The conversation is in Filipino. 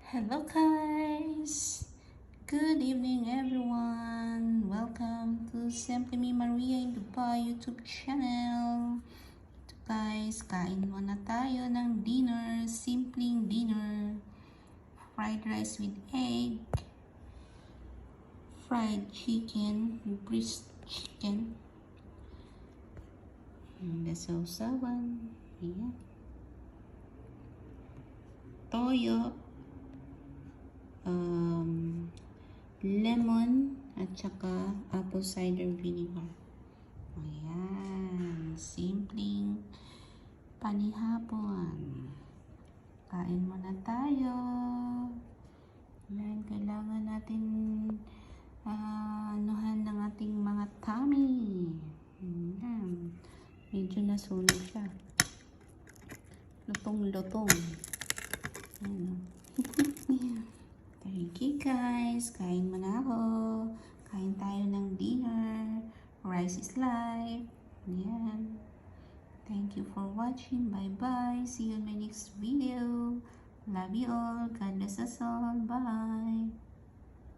Hello guys! Good evening everyone! Welcome to Simply Me Maria in Dubai YouTube channel. Ito guys, kain muna tayo ng dinner, simpleng dinner. Fried rice with egg, fried chicken, breast chicken, and the sausawan. Ayan. Toyo, lemon at saka apple cider vinegar. Ayan, simpleng panihapon. Kain muna tayo. Ayan, kailangan natin anuhan ng ating mga tummy. Ayan, medyo nasunog siya. Lutong-lutong. Ayan. Thank you guys. Kain muna ako. Kain tayo ng dinner. Rice is life. Ayan. Thank you for watching. Bye-bye. See you in my next video. Love you all. God bless us all. Bye.